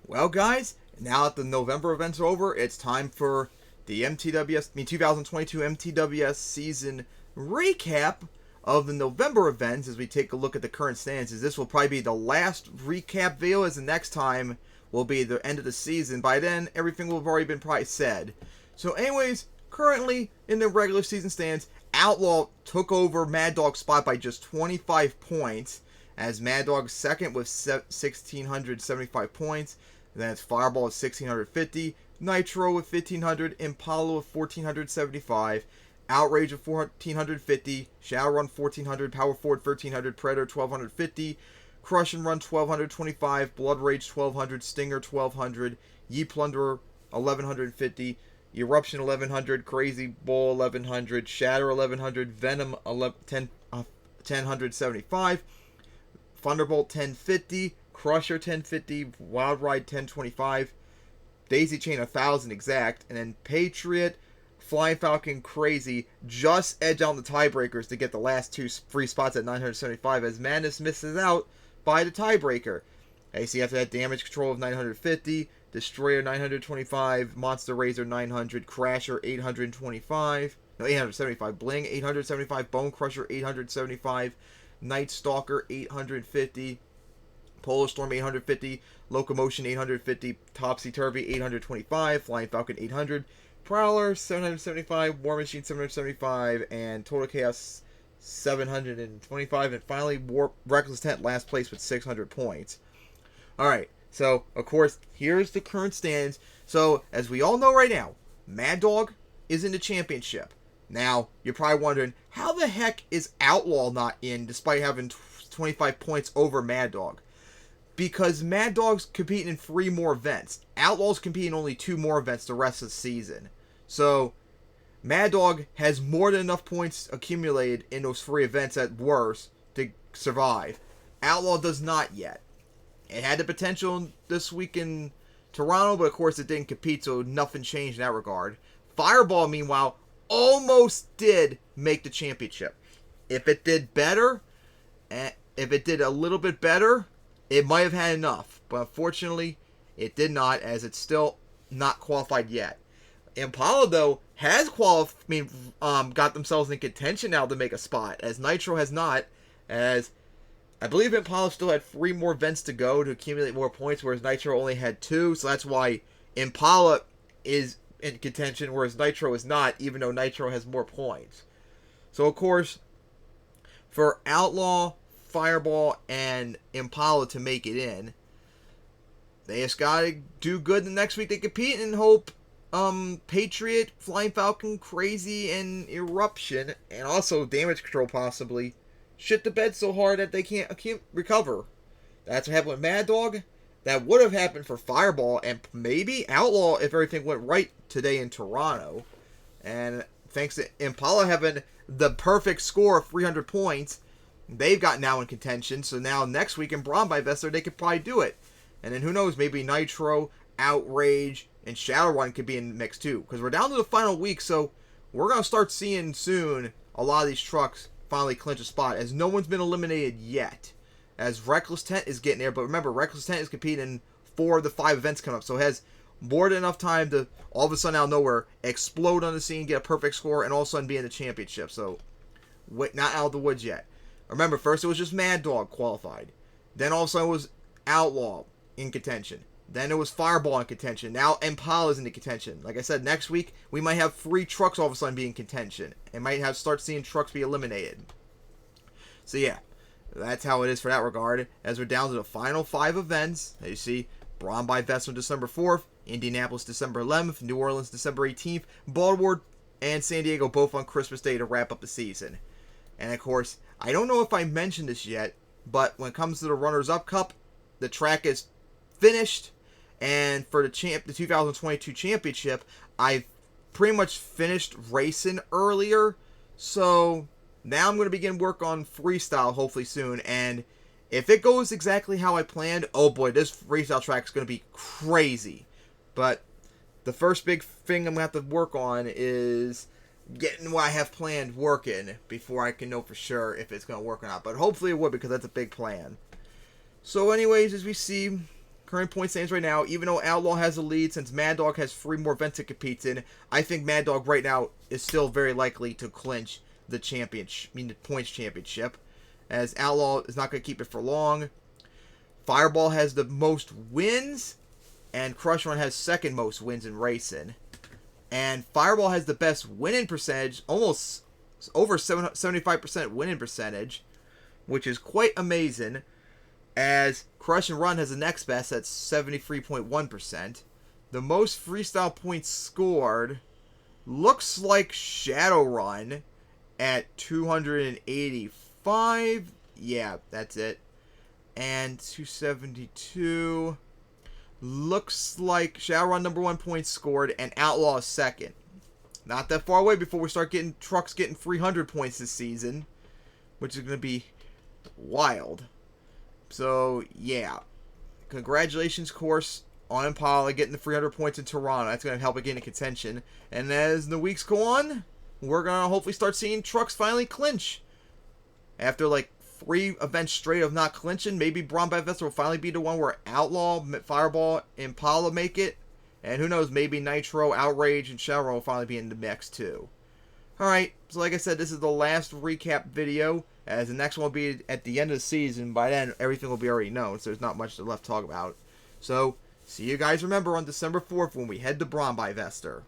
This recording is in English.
Well, guys, now that the November events are over, it's time for the 2022 MTWS season recap of the November events as we take a look at the current stances. This will probably be the last recap video, as the next time will be the end of the season. By then, everything will have already been probably said. So anyways, currently in the regular season stands, Outlaw took over Mad Dog's spot by just 25 points, as Mad Dog's second with 1,675 points. Then it's Fireball with 1,650, Nitro with 1,500, Impala with 1,475, Outrage with 1,450, Shadowrun 1,400, Power Forward 1,300, Predator 1,250, Crush and Run 1,225, Blood Rage 1,200, Stinger 1,200, Ye Plunderer 1,150, Eruption 1,100, Crazy Bull 1,100, Shatter 1,100, Venom 1,075, Thunderbolt 1,050, Crusher 1,050, Wild Ride 1,025, Daisy Chain 1,000 exact, and then Patriot, Flying Falcon, Crazy just edge out the tiebreakers to get the last two free spots at 975, as Madness misses out by the tiebreaker. AC after that, Damage Control of 950, Destroyer 925, Monster Razor 900, Crasher 875, Bling 875, Bone Crusher 875, Night Stalker 850, Polar Storm 850, Locomotion 850, Topsy Turvy 825, Flying Falcon 800, Prowler 775, War Machine 775, and Total Chaos 725, and finally Reckless Tent last place with 600 points. Alright, so of course, here's the current standings. So, as we all know right now, Mad Dog is in the championship. Now, you're probably wondering, how the heck is Outlaw not in despite having 25 points over Mad Dog? Because Mad Dog's competing in 3 more events. Outlaw's competing in only 2 more events the rest of the season. So, Mad Dog has more than enough points accumulated in those 3 events at worst to survive. Outlaw does not yet. It had the potential this week in Toronto, but of course it didn't compete, so nothing changed in that regard. Fireball, meanwhile, almost did make the championship. If it did better, if it did a little bit better, it might have had enough, but unfortunately, it did not, as it's still not qualified yet. Impala, though, has got themselves in contention now to make a spot, as Nitro has not, as I believe Impala still had 3 more events to go to accumulate more points, whereas Nitro only had 2, so that's why Impala is in contention, whereas Nitro is not, even though Nitro has more points. So, of course, for Outlaw, Fireball, and Impala to make it in, they just gotta do good the next week they compete and hope Patriot, Flying Falcon, Crazy, and Eruption, and also Damage Control possibly, shit the bed so hard that they can't recover. That's what happened with Mad Dog. That would have happened for Fireball and maybe Outlaw if everything went right today in Toronto. And thanks to Impala having the perfect score of 300 points, they've got now in contention, so now next week in Braun by Vester, they could probably do it. And then who knows, maybe Nitro, Outrage, and Shadowrun could be in the mix too. Because we're down to the final week, so we're going to start seeing soon a lot of these trucks finally clinch a spot, as no one's been eliminated yet. As Reckless Tent is getting there, but remember, Reckless Tent is competing in 4 of the 5 events coming up, so it has more than enough time to all of a sudden out of nowhere explode on the scene, get a perfect score, and all of a sudden be in the championship. So, not out of the woods yet. Remember, first it was just Mad Dog qualified. Then all of a sudden it was Outlaw in contention. Then it was Fireball in contention. Now Impala's in the contention. Like I said, next week we might have 3 trucks all of a sudden be in contention. And might start seeing trucks be eliminated. So yeah, that's how it is for that regard. As we're down to the final 5 events. As you see, Braun by Vessel December 4th, Indianapolis December 11th, New Orleans December 18th, Baltimore and San Diego both on Christmas Day to wrap up the season. And of course, I don't know if I mentioned this yet, but when it comes to the Runners-Up Cup, the track is finished, and for the 2022 championship, I've pretty much finished racing earlier, so now I'm going to begin work on freestyle hopefully soon, and if it goes exactly how I planned, oh boy, this freestyle track is going to be crazy. But the first big thing I'm going to have to work on is getting what I have planned working before I can know for sure if it's going to work or not. But hopefully it would, because that's a big plan. So anyways, as we see, current point stands right now, even though Outlaw has a lead, since Mad Dog has 3 more events it competes in, I think Mad Dog right now is still very likely to clinch the championship, the points championship, as Outlaw is not going to keep it for long. Fireball has the most wins, and Crush Run has second most wins in racing. And Fireball has the best winning percentage, almost over 75% winning percentage, which is quite amazing, as Crush and Run has the next best at 73.1%. The most freestyle points scored looks like Shadowrun at 285. Yeah, that's it. And 272. Looks like Shadowrun number 1 points scored and Outlaw is second. Not that far away before we start getting trucks getting 300 points this season, which is going to be wild. So, yeah. Congratulations, course, on Impala getting the 300 points in Toronto. That's going to help it get in contention. And as the weeks go on, we're going to hopefully start seeing trucks finally clinch. After, like, 3 events straight of not clinching, maybe Braun Fest will finally be the one where Outlaw, Fireball, Impala make it. And who knows, maybe Nitro, Outrage, and Shadowrun will finally be in the mix, too. Alright, so like I said, this is the last recap video, as the next one will be at the end of the season. By then, everything will be already known, so there's not much left to talk about. So, see you guys, remember, on December 4th when we head to Braun Vester.